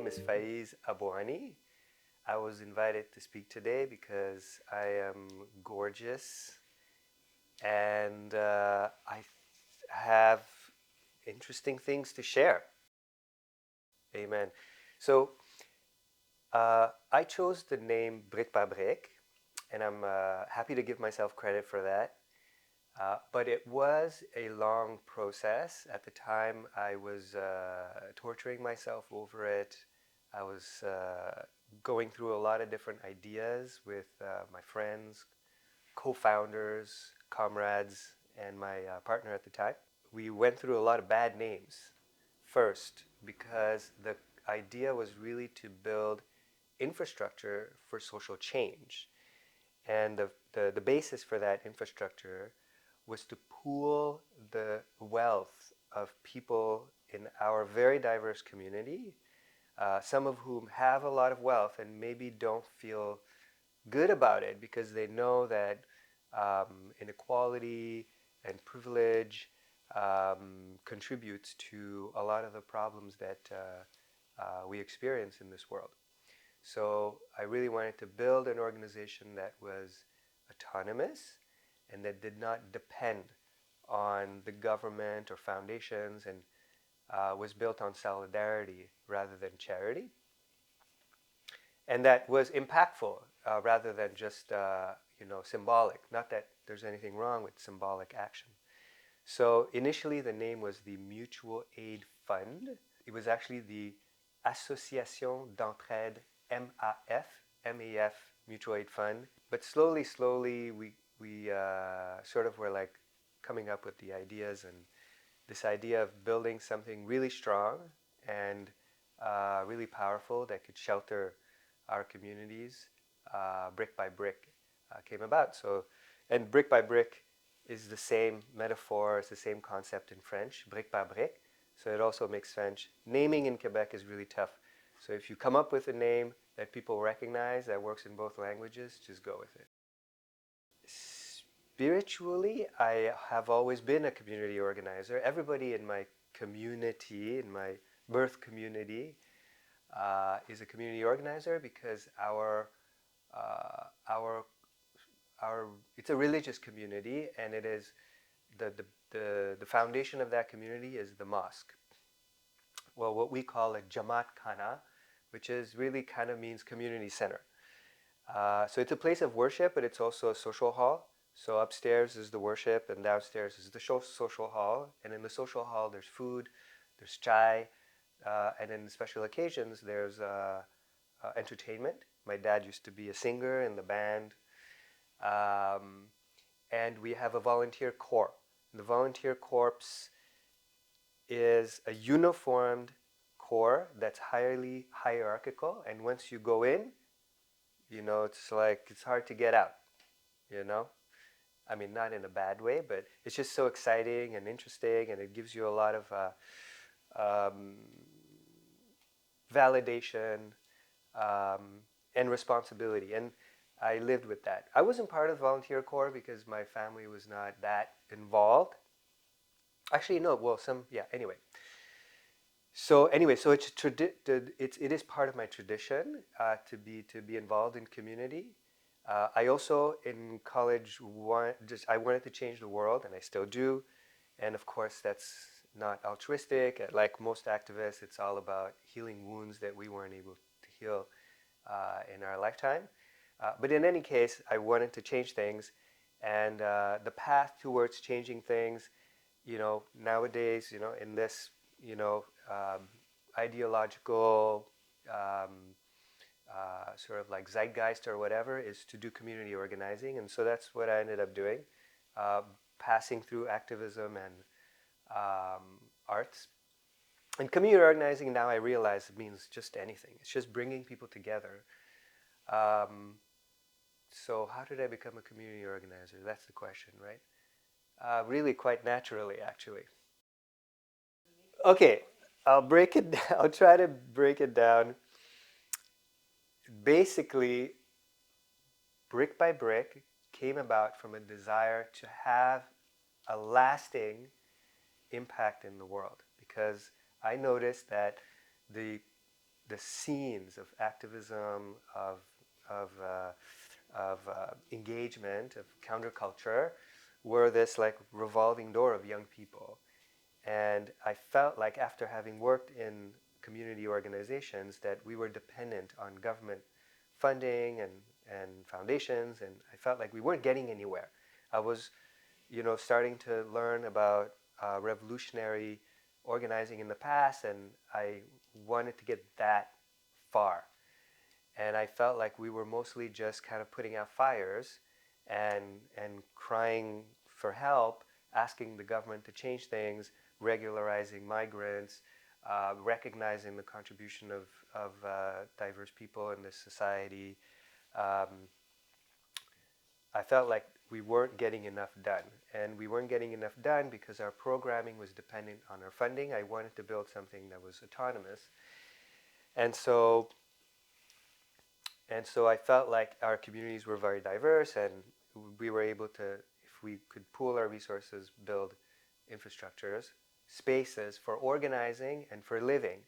name is Faiz Abhuani. I was invited to speak today because I am gorgeous and I have interesting things to share. Amen. So I chose the name Brique, and I'm happy to give myself credit for that. But it was a long process. At the time, I was torturing myself over it. I was going through a lot of different ideas with my friends, co-founders, comrades, and my partner at the time. We went through a lot of bad names first because the idea was really to build infrastructure for social change. And the basis for that infrastructure was to pool the wealth of people in our very diverse community, some of whom have a lot of wealth and maybe don't feel good about it because they know that inequality and privilege contributes to a lot of the problems that we experience in this world. So I really wanted to build an organization that was autonomous and that did not depend on the government or foundations and was built on solidarity rather than charity. And that was impactful rather than just symbolic. Not that there's anything wrong with symbolic action. So initially the name was the Mutual Aid Fund. It was actually the Association d'Entraide MAF Mutual Aid Fund. But slowly we sort of were like coming up with the ideas, and this idea of building something really strong and really powerful that could shelter our communities brick by brick came about. So, and brick by brick is the same metaphor, it's the same concept in French, brique par brique. So it also makes French. Naming in Quebec is really tough. So if you come up with a name that people recognize that works in both languages, just go with it. Spiritually, I have always been a community organizer. Everybody in my community, in my birth community, is a community organizer because our it's a religious community, and it is the foundation of that community is the mosque. Well, what we call a Jamaat Khana, which is really kind of means community center. So it's a place of worship, but it's also a social hall. So upstairs is the worship, and downstairs is the social hall. And in the social hall, there's food, there's chai, and in special occasions, there's entertainment. My dad used to be a singer in the band. And we have a volunteer corps. The volunteer corps is a uniformed corps that's highly hierarchical. And once you go in, it's like it's hard to get out, I mean, not in a bad way, but it's just so exciting and interesting, and it gives you a lot of validation and responsibility. And I lived with that. I wasn't part of the volunteer corps because my family was not that involved. Actually, no. Well, anyway. So it is part of my tradition to be involved in community. I also in college I wanted to change the world, and I still do. And of course, that's not altruistic. Like most activists, it's all about healing wounds that we weren't able to heal in our lifetime. But in any case, I wanted to change things, and the path towards changing things, nowadays, in this, ideological sort of like zeitgeist or whatever, is to do community organizing. And so that's what I ended up doing, passing through activism and arts. And community organizing, now I realize, it means just anything. It's just bringing people together. So how did I become a community organizer? That's the question, right? Really quite naturally, actually. Okay, I'll break it down. I'll try to break it down. Basically, brick by brick came about from a desire to have a lasting impact in the world, because I noticed that the the scenes of activism, of engagement, of counterculture, were this like revolving door of young people. And I felt like after having worked in community organizations that we were dependent on government funding and foundations, and I felt like we weren't getting anywhere. I was, starting to learn about revolutionary organizing in the past, and I wanted to get that far. And I felt like we were mostly just kind of putting out fires and crying for help, asking the government to change things, regularizing migrants, recognizing the contribution of diverse people in this society. Um, I felt like we weren't getting enough done. And we weren't getting enough done because our programming was dependent on our funding. I wanted to build something that was autonomous. And so I felt like our communities were very diverse, and we were able to, if we could pool our resources, build infrastructures, spaces for organizing and for living,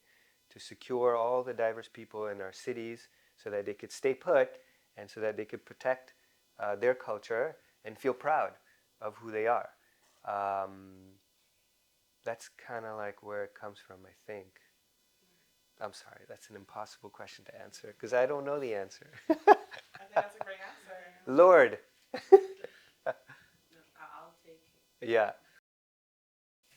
to secure all the diverse people in our cities so that they could stay put and so that they could protect their culture and feel proud of who they are. That's kind of like where it comes from, I think. I'm sorry, that's an impossible question to answer because I don't know the answer. I think that's a great answer. Lord. I'll take it. Yeah.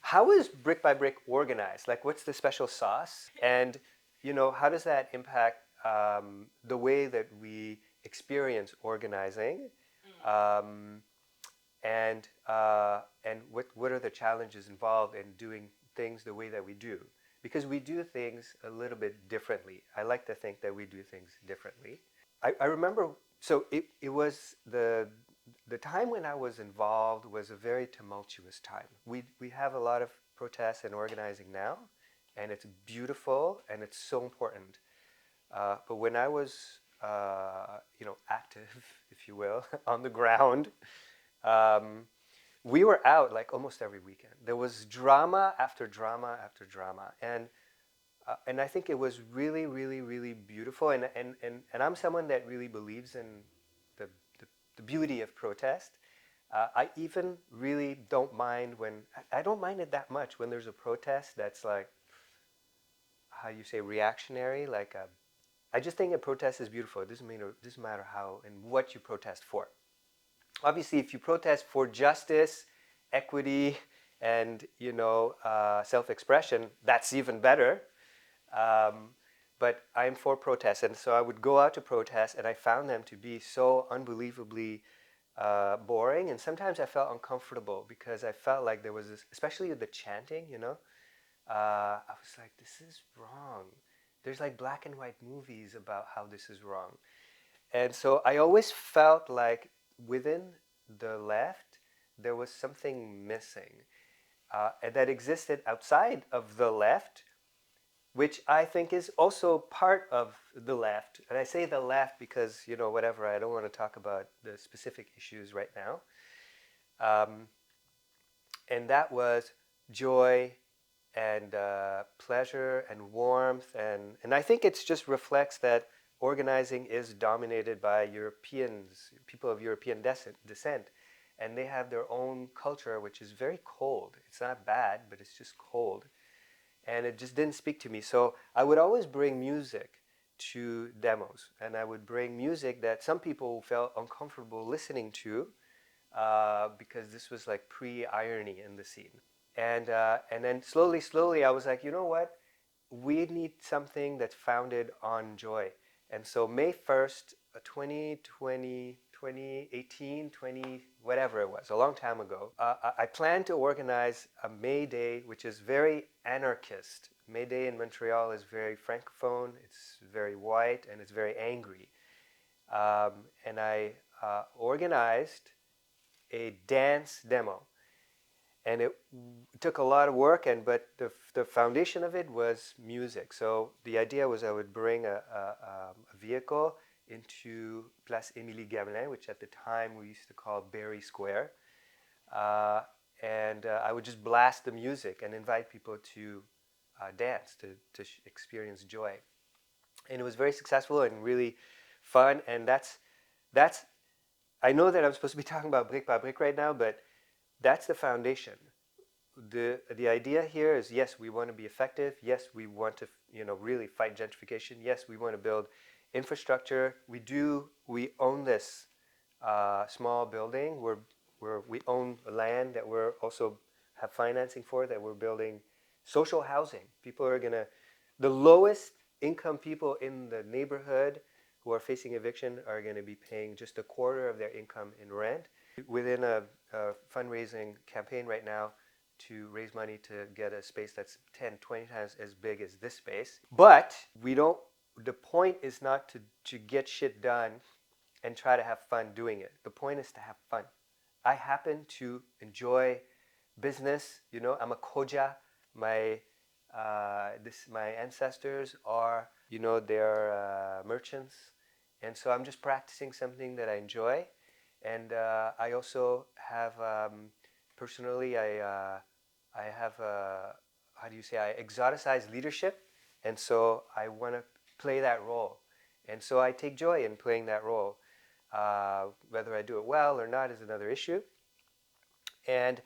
How is Brick by Brick organized? Like, what's the special sauce? And, how does that impact the way that we experience organizing? And what are the challenges involved in doing things the way that we do? Because we do things a little bit differently. I like to think that we do things differently. I remember, so it was the time when I was involved was a very tumultuous time. We have a lot of protests and organizing now, and it's beautiful and it's so important. But when I was, active, if you will, on the ground, we were out like almost every weekend. There was drama after drama after drama, and I think it was really, really, really beautiful. And I'm someone that really believes in the beauty of protest. I even really don't mind when I don't mind it that much when there's a protest that's like, how you say, reactionary. Like I just think a protest is beautiful. It doesn't matter how and what you protest for. Obviously, if you protest for justice, equity, and self-expression, that's even better. But I'm for protests, and so I would go out to protest, and I found them to be so unbelievably boring, and sometimes I felt uncomfortable because I felt like there was this, especially with the chanting, I was like, this is wrong. There's like black and white movies about how this is wrong. And so I always felt like within the left, there was something missing and that existed outside of the left, which I think is also part of the left. And I say the left because, whatever, I don't want to talk about the specific issues right now. And that was joy and pleasure and warmth. And I think it just reflects that organizing is dominated by Europeans, people of European descent. And they have their own culture, which is very cold. It's not bad, but it's just cold. And it just didn't speak to me. So I would always bring music to demos. And I would bring music that some people felt uncomfortable listening to because this was like pre-irony in the scene. And then slowly, I was like, you know what? We need something that's founded on joy. And so May 1st, 2020, 2018, 20, whatever it was, a long time ago, I planned to organize a May Day, which is very anarchist. May Day in Montreal is very francophone, it's very white, and it's very angry. And I organized a dance demo. And it took a lot of work, but the foundation of it was music. So the idea was I would bring a vehicle into Place Émilie Gamelin, which at the time we used to call Berry Square. And I would just blast the music and invite people to dance, to experience joy. and it was very successful and really fun. And that's I know that I'm supposed to be talking about Brique by Brique right now, but that's the foundation. The idea here is, yes, we want to be effective. Yes, we want to really fight gentrification. Yes, we want to build infrastructure. We own this small building. We own land that we're also have financing for, that we're building social housing. People are gonna The lowest income people in the neighborhood who are facing eviction are going to be paying just a quarter of their income in rent. Within a fundraising campaign right now to raise money to get a space that's 10, 20 times as big as this space. But we don't, the point is not to get shit done and try to have fun doing it. The point is to have fun. I happen to enjoy business. I'm a koja. My my ancestors are, they're merchants, and so I'm just practicing something that I enjoy. And I also have, personally, I have, how do you say, I exoticize leadership, and so I want to play that role. And so I take joy in playing that role. Whether I do it well or not is another issue. And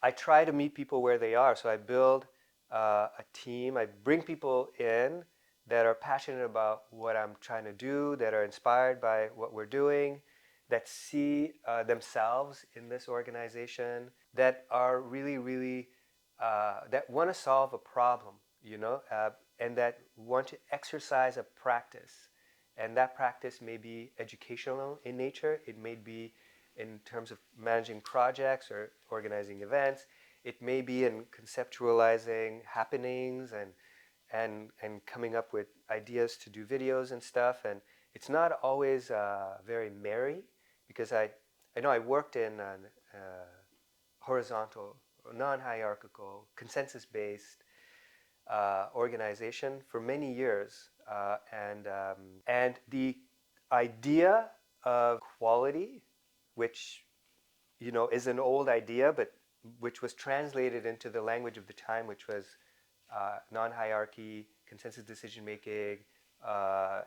I try to meet people where they are. So I build a team. I bring people in that are passionate about what I'm trying to do, that are inspired by what we're doing, that see themselves in this organization, that are really, really, that want to solve a problem, and that want to exercise a practice. And that practice may be educational in nature. It may be in terms of managing projects or organizing events. It may be in conceptualizing happenings and coming up with ideas to do videos and stuff. And it's not always very merry, because I know I worked in a horizontal, non-hierarchical, consensus-based organization for many years, and the idea of quality, which is an old idea, but which was translated into the language of the time, which was non-hierarchy, consensus decision making,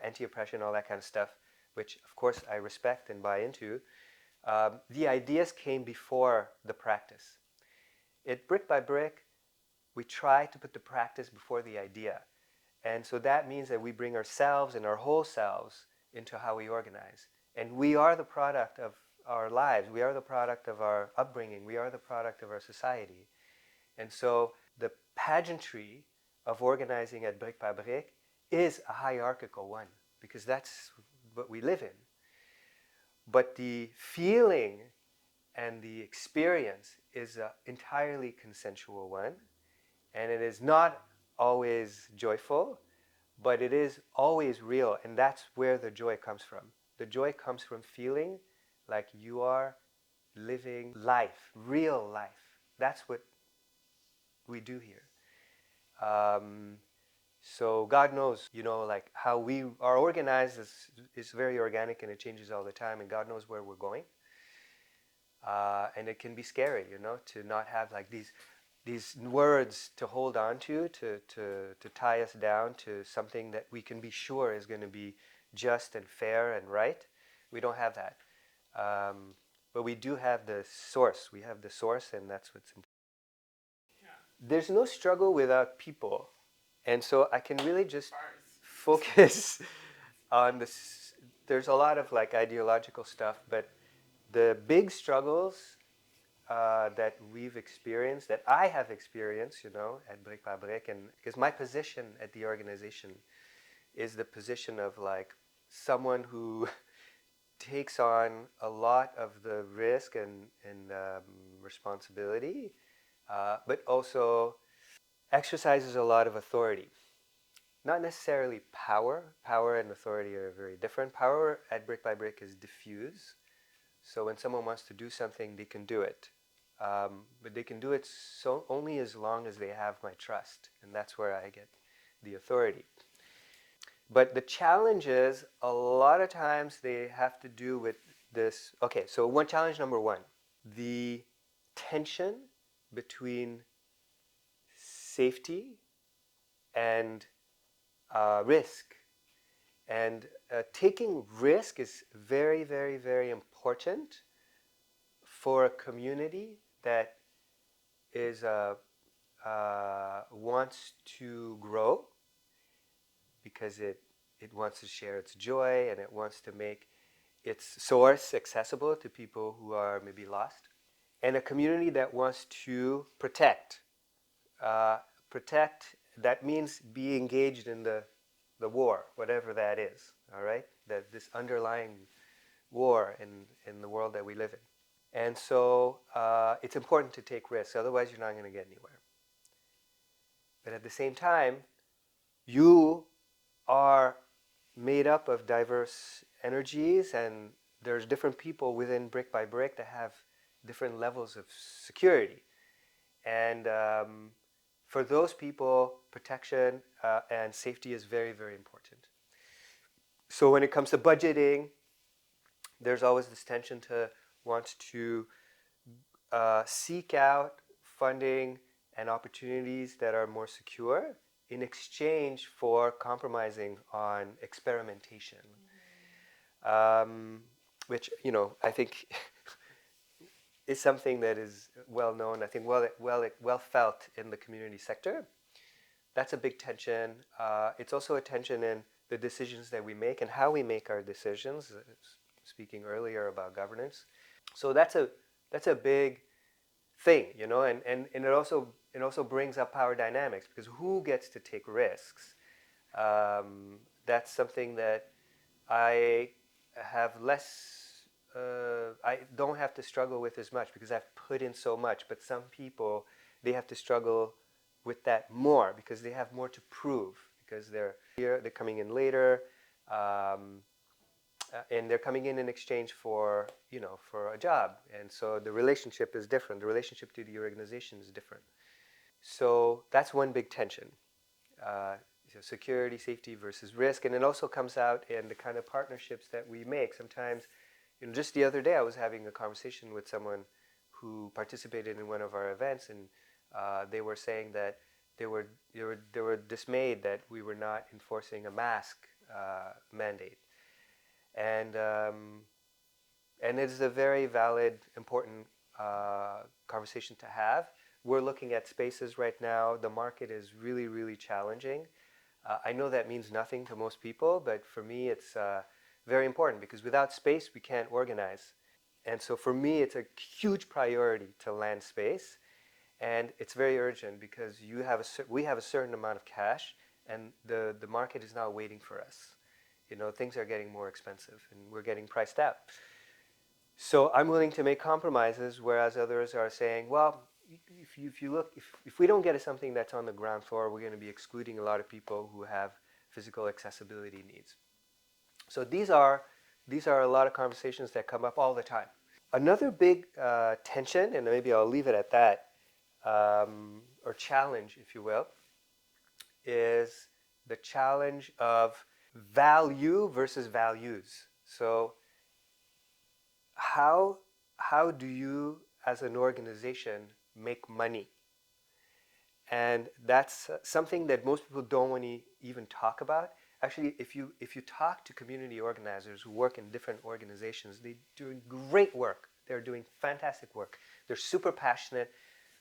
anti-oppression, all that kind of stuff, which of course I respect and buy into. The ideas came before the practice. At Brique by Brique, we try to put the practice before the idea. And so that means that we bring ourselves and our whole selves into how we organize. And we are the product of our lives. We are the product of our upbringing. We are the product of our society. And so the pageantry of organizing at Brique by Brique is a hierarchical one, because that's what we live in. But the feeling and the experience is an entirely consensual one. And it is not always joyful, but it is always real. And that's where the joy comes from. The joy comes from feeling like you are living life, real life. That's what we do here. So God knows, like how we are organized is very organic, and it changes all the time, and God knows where we're going. And it can be scary, to not have like these words to hold on to tie us down to something that we can be sure is going to be just and fair and right. We don't have that. But we do have the source. We have the source, and that's what's important. Yeah. There's no struggle without people. And so I can really just focus on this. There's a lot of like ideological stuff, but the big struggles that we've experienced, that I have experienced, at Brique by Brique, and because my position at the organization is the position of like someone who takes on a lot of the risk and responsibility, but also exercises a lot of authority. Not necessarily power. Power and authority are very different. Power at Brique by Brique is diffuse. So when someone wants to do something, they can do it. But they can do it so only as long as they have my trust, and that's where I get the authority. But the challenge is, a lot of times they have to do with this. Okay, so challenge number one, the tension between safety and risk. And taking risk is very, very, very important for a community that is wants to grow because it wants to share its joy and it wants to make its source accessible to people who are maybe lost. And a community that wants to protect. Protect, that means be engaged in the war, whatever that is, all right? That this underlying war in the world that we live in. And so it's important to take risks, otherwise you're not going to get anywhere. But at the same time, you are made up of diverse energies, and there's different people within Brique by Brique that have different levels of security. And for those people, protection and safety is very, very important. So when it comes to budgeting, there's always this tension to want to seek out funding and opportunities that are more secure in exchange for compromising on experimentation, which I think is something that is well known. I think well felt in the community sector. That's a big tension. It's also a tension in the decisions that we make and how we make our decisions. Speaking earlier about governance, so that's a big thing, and it also brings up power dynamics because who gets to take risks? That's something that I have less. I don't have to struggle with as much because I've put in so much. But some people, they have to struggle with that more because they have more to prove because they're here, they're coming in later, and they're coming in exchange for for a job, and so the relationship is different. The relationship to the organization is different. So that's one big tension. Security, safety versus risk, and it also comes out in the kind of partnerships that we make. Sometimes, just the other day I was having a conversation with someone who participated in one of our events, and they were saying that they were dismayed that we were not enforcing a mask mandate, and it's a very valid, important conversation to have. We're looking at spaces right now. The market is really, really challenging. I know that means nothing to most people, but for me it's very important because without space we can't organize. And so for me it's a huge priority to land space, and it's very urgent because we have a certain amount of cash, and the market is now waiting for us. Things are getting more expensive and we're getting priced out. So I'm willing to make compromises, whereas others are saying, well, if we don't get something that's on the ground floor, we're going to be excluding a lot of people who have physical accessibility needs. So these are a lot of conversations that come up all the time. Another big tension, and maybe I'll leave it at that, or challenge, if you will, is the challenge of value versus values. So how do you, as an organization, make money? And that's something that most people don't want to even talk about. Actually, if you talk to community organizers who work in different organizations, they're doing great work. They're doing fantastic work. They're super passionate.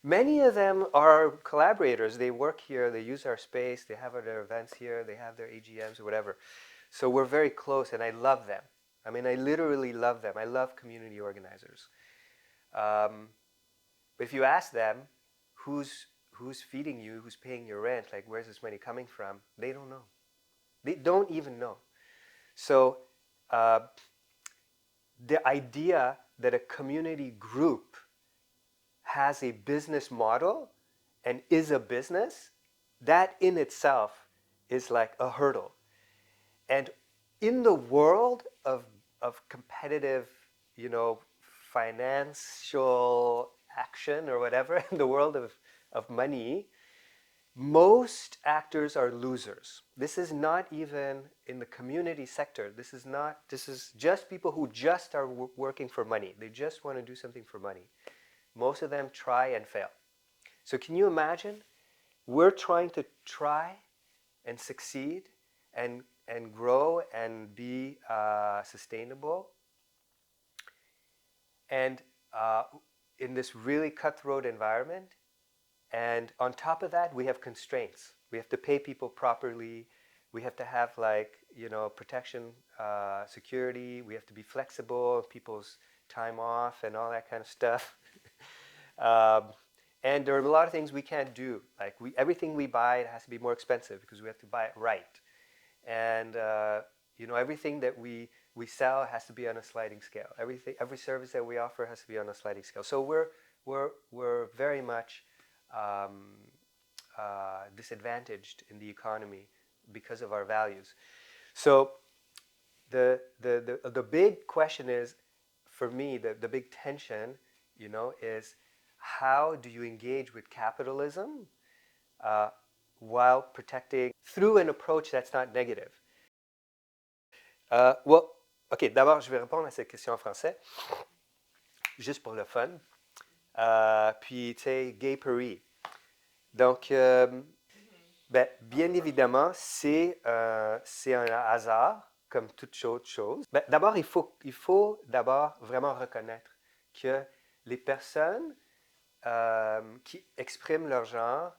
Many of them are collaborators. They work here, they use our space, they have their events here, they have their AGMs or whatever. So we're very close, and I love them. I mean, I literally love them. I love community organizers. But if you ask them, who's feeding you, who's paying your rent, like where's this money coming from, they don't know. They don't even know. So the idea that a community group has a business model and is a business, that in itself is like a hurdle. And in the world of competitive, financial action or whatever, in the world of money, most actors are losers. This is not even in the community sector. This is just people who just are working for money. They just want to do something for money. Most of them try and fail. So can you imagine? We're try and succeed, and grow and be sustainable. And in this really cutthroat environment, and on top of that, we have constraints. We have to pay people properly. We have to have protection, security. We have to be flexible, people's time off and all that kind of stuff. um, and there are a lot of things we can't do. Like everything we buy, it has to be more expensive because we have to buy it right. And everything that we sell has to be on a sliding scale. Every service that we offer has to be on a sliding scale. So we're very much disadvantaged in the economy because of our values. So the big question is, for me, the big tension, is how do you engage with capitalism while protecting through an approach that's not negative? Well, OK, d'abord, je vais répondre à cette question en français, juste pour le fun. Puis, tu sais, gay Paris. Donc, bien évidemment, c'est un hasard, comme toute autre chose. D'abord, il faut d'abord vraiment reconnaître que les personnes qui expriment leur genre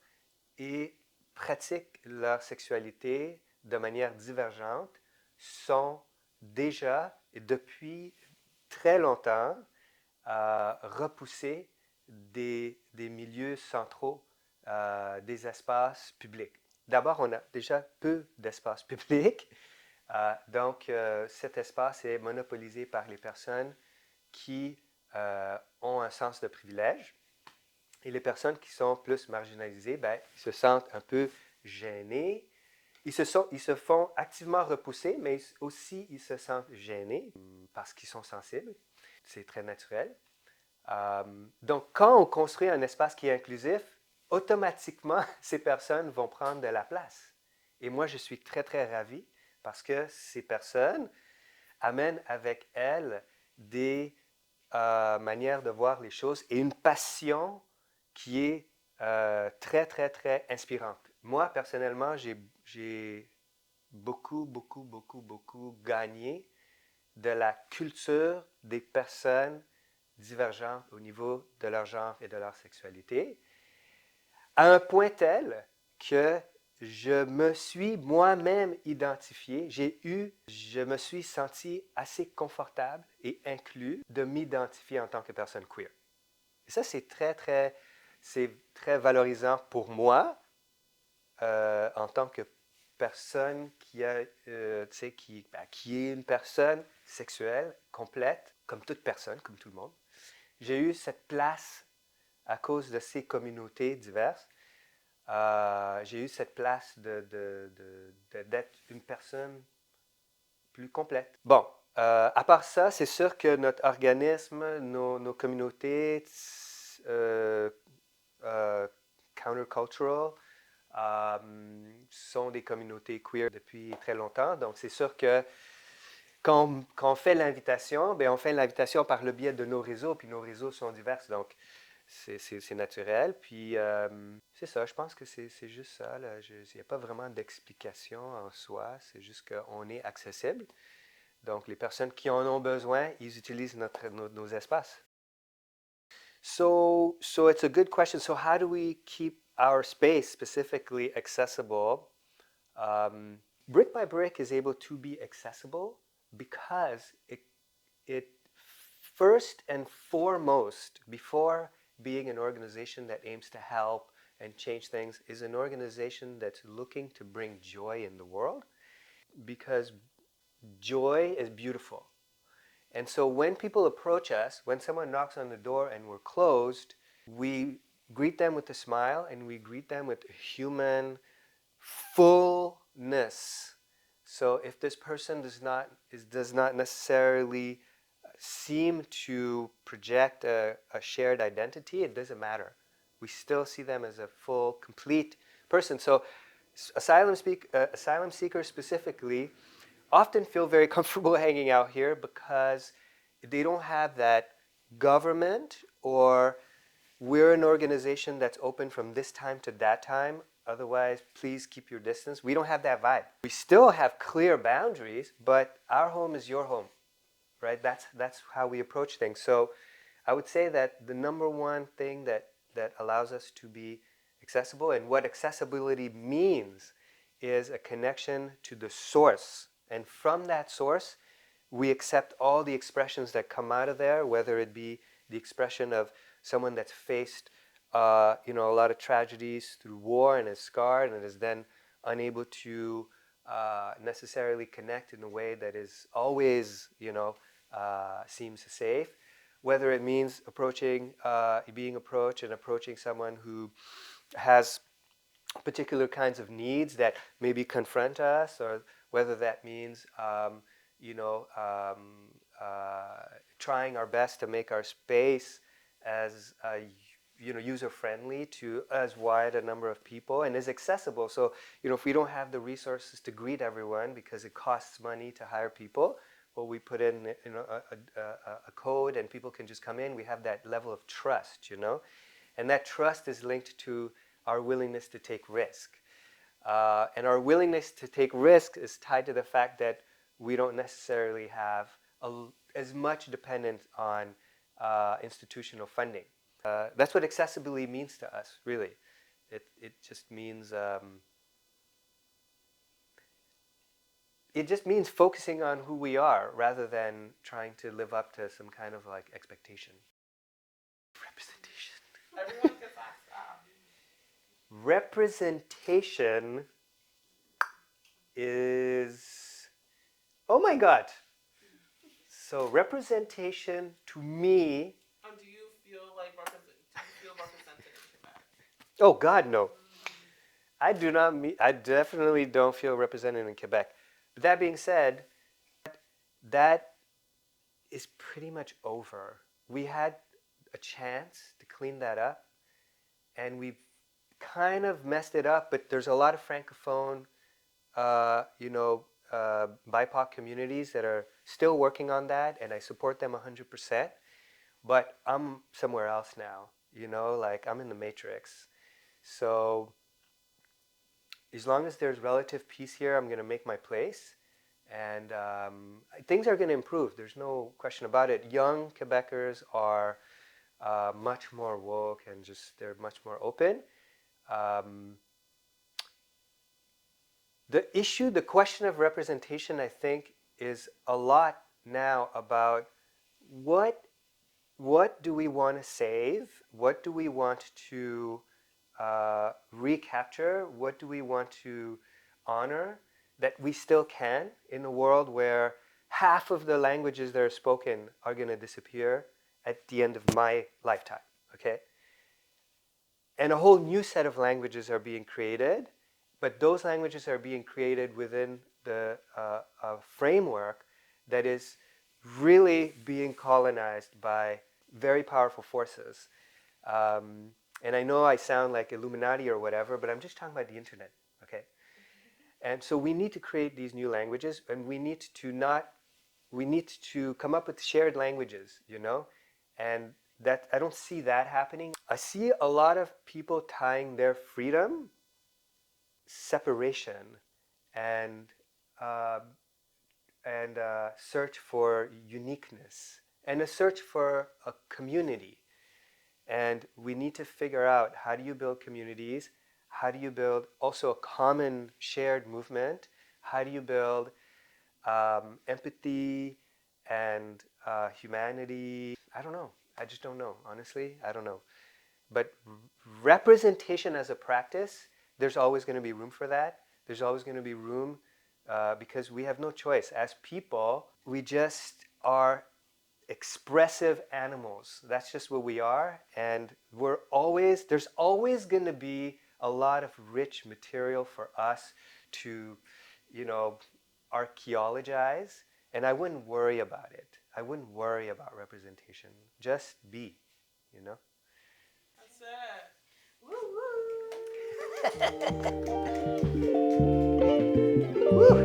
et pratiquent leur sexualité de manière divergente sont déjà, et depuis très longtemps, repoussées des milieux centraux, des espaces publics. D'abord, on a déjà peu d'espaces publics, donc cet espace est monopolisé par les personnes qui ont un sens de privilège. Et les personnes qui sont plus marginalisées, ils se sentent un peu gênés. Ils se font activement repousser, mais aussi ils se sentent gênés parce qu'ils sont sensibles. C'est très naturel. Donc, quand on construit un espace qui est inclusif, automatiquement, ces personnes vont prendre de la place. Et moi, je suis très, très ravi parce que ces personnes amènent avec elles des manières de voir les choses et une passion qui est très, très, très inspirante. Moi, personnellement, j'ai beaucoup, beaucoup, beaucoup, beaucoup gagné de la culture des personnes divergentes au niveau de leur genre et de leur sexualité, à un point tel que je me suis moi-même identifié, je me suis senti assez confortable et inclus de m'identifier en tant que personne queer. Et ça, c'est très valorisant pour moi en tant que personne qui est une personne sexuelle, complète, comme toute personne, comme tout le monde. J'ai eu cette place à cause de ces communautés diverses. J'ai eu cette place d'être une personne plus complète. Bon, à part ça, c'est sûr que notre organisme, nos communautés countercultural sont des communautés queer depuis très longtemps. Donc, c'est sûr que quand on fait l'invitation, on fait l'invitation par le biais de nos réseaux, puis nos réseaux sont divers, donc c'est naturel. Puis, c'est ça, je pense que c'est juste ça. Il n'y a pas vraiment d'explication en soi, c'est juste qu'on est accessible. Donc, les personnes qui en ont besoin, ils utilisent nos espaces. So it's a good question. So how do we keep our space specifically accessible? Brick by Brick is able to be accessible because it first and foremost, before being an organization that aims to help and change things, is an organization that's looking to bring joy in the world, because joy is beautiful. And so when people approach us, when someone knocks on the door and we're closed, we greet them with a smile and we greet them with human fullness. So if this person does not necessarily seem to project a shared identity, it doesn't matter. We still see them as a full, complete person. So asylum seekers specifically often feel very comfortable hanging out here because they don't have that government or we're an organization that's open from this time to that time Otherwise, please keep your distance. We don't have that vibe. We still have clear boundaries, but our home is your home, right? That's how we approach things. So I would say that the number one thing that allows us to be accessible, and what accessibility means is a connection to the source. And from that source, we accept all the expressions that come out of there, whether it be the expression of someone that's faced a lot of tragedies through war and is scarred and is then unable to necessarily connect in a way that is always, seems safe. Whether it means being approached and approaching someone who has particular kinds of needs that maybe confront us, or whether that means trying our best to make our space as user friendly to as wide a number of people and is accessible. So if we don't have the resources to greet everyone because it costs money to hire people, well, we put in a code and people can just come in. We have that level of trust, and that trust is linked to our willingness to take risk. And our willingness to take risk is tied to the fact that we don't necessarily have as much dependence on institutional funding. That's what accessibility means to us, really. It just means focusing on who we are rather than trying to live up to some kind of like expectation. Representation. Everyone gets asked that. Representation is, oh my God. So representation to me. Do you feel represented in Quebec? Oh God, no. I definitely don't feel represented in Quebec. But that being said, that is pretty much over. We had a chance to clean that up, and we've kind of messed it up, but there's a lot of Francophone, BIPOC communities that are still working on that, and I support them 100%. But I'm somewhere else now, like I'm in the matrix. So as long as there's relative peace here, I'm going to make my place. And things are going to improve. There's no question about it. Young Quebecers are much more woke and they're much more open. The question of representation, I think, is a lot now about what do we want to save? What do we want to recapture? What do we want to honor that we still can in a world where half of the languages that are spoken are going to disappear at the end of my lifetime, okay? And a whole new set of languages are being created, but those languages are being created within the framework that is really being colonized by very powerful forces. And I know I sound like Illuminati or whatever, but I'm just talking about the internet, okay? And so we need to create these new languages, and we need to come up with shared languages, And that I don't see that happening. I see a lot of people tying their freedom, separation, and search for uniqueness, and a search for a community. And we need to figure out, how do you build communities? How do you build also a common shared movement? How do you build empathy and humanity? I don't know. I just don't know. Honestly, I don't know. But representation as a practice, there's always going to be room for that. There's always going to be room because we have no choice. As people, we just are expressive animals. That's just what we are. And there's always going to be a lot of rich material for us to, archaeologize. And I wouldn't worry about it. I wouldn't worry about representation. Just be, That's it. Woo woo. Woo!